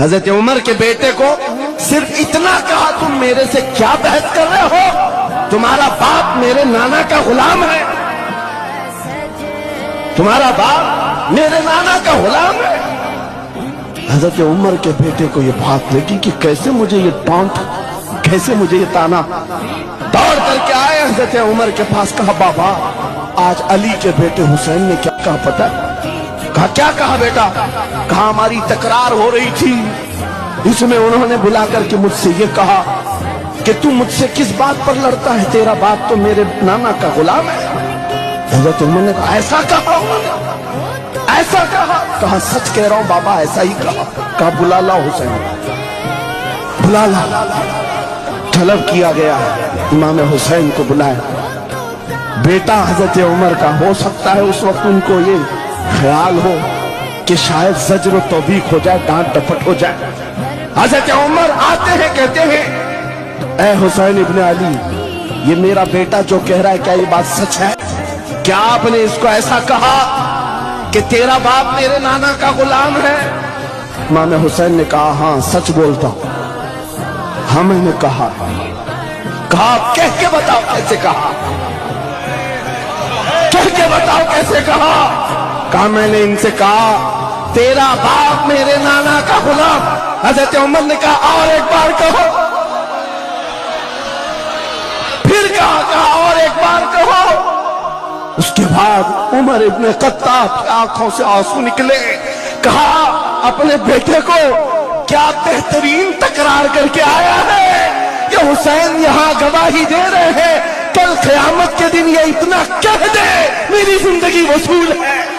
حضرت عمر کے بیٹے کو صرف اتنا کہا تم میرے سے کیا بحث کر رہے ہو؟ تمہارا باپ میرے نانا کا غلام ہے، تمہارا باپ میرے نانا کا غلام ہے۔ حضرت عمر کے بیٹے کو یہ بات لگی کہ کیسے مجھے یہ ٹانٹ، کیسے مجھے یہ تانا۔ دوڑ کر کے آئے حضرت عمر کے پاس، کہا بابا آج علی کے بیٹے حسین نے کیا کہا پتہ؟ کہا کیا کہا بیٹا؟ کہا ہماری تکرار ہو رہی تھی، اس میں انہوں نے بلا کر کے مجھ سے یہ کہا کہ تو مجھ سے کس بات پر لڑتا ہے، تیرا باپ تو میرے نانا کا غلام ہے۔ حضرت عمر نے کہا ایسا کہا، ایسا کہا؟ کہا سچ کہہ رہا ہوں بابا ایسا ہی کہا۔ کہا بلا لا حسین، بلا لا۔ طلب کیا گیا، امام حسین کو بلایا۔ بیٹا حضرت عمر کا، ہو سکتا ہے اس وقت ان کو یہ خیال ہو کہ شاید زجر و توبیخ ہو جائے، ڈانٹ ڈپٹ ہو جائے۔ حضرت عمر آتے ہیں، کہتے ہیں اے حسین ابن علی، یہ میرا بیٹا جو کہہ رہا ہے کیا یہ بات سچ ہے؟ کیا آپ نے اس کو ایسا کہا کہ تیرا باپ میرے نانا کا غلام ہے؟ امام حسین نے کہا ہاں سچ بولتا ہوں۔ ہاں میں نے کہا۔ کہا کہہ کے بتاؤ کیسے کہا، کہہ کے بتاؤ کیسے کہا؟ کہا میں نے ان سے کہا تیرا باپ میرے نانا کا غلام۔ حضرت عمر نے کہا اور ایک بار کہو، پھر کہا اور ایک بار کہو۔ اس کے بعد عمر ابن خطاب کی آنکھوں سے آنسو نکلے۔ کہا اپنے بیٹے کو کیا بہترین تکرار کر کے آیا ہے کہ حسین یہاں گواہی دے رہے ہیں، کل قیامت کے دن یہ اتنا کہہ دے میری زندگی وصول ہے۔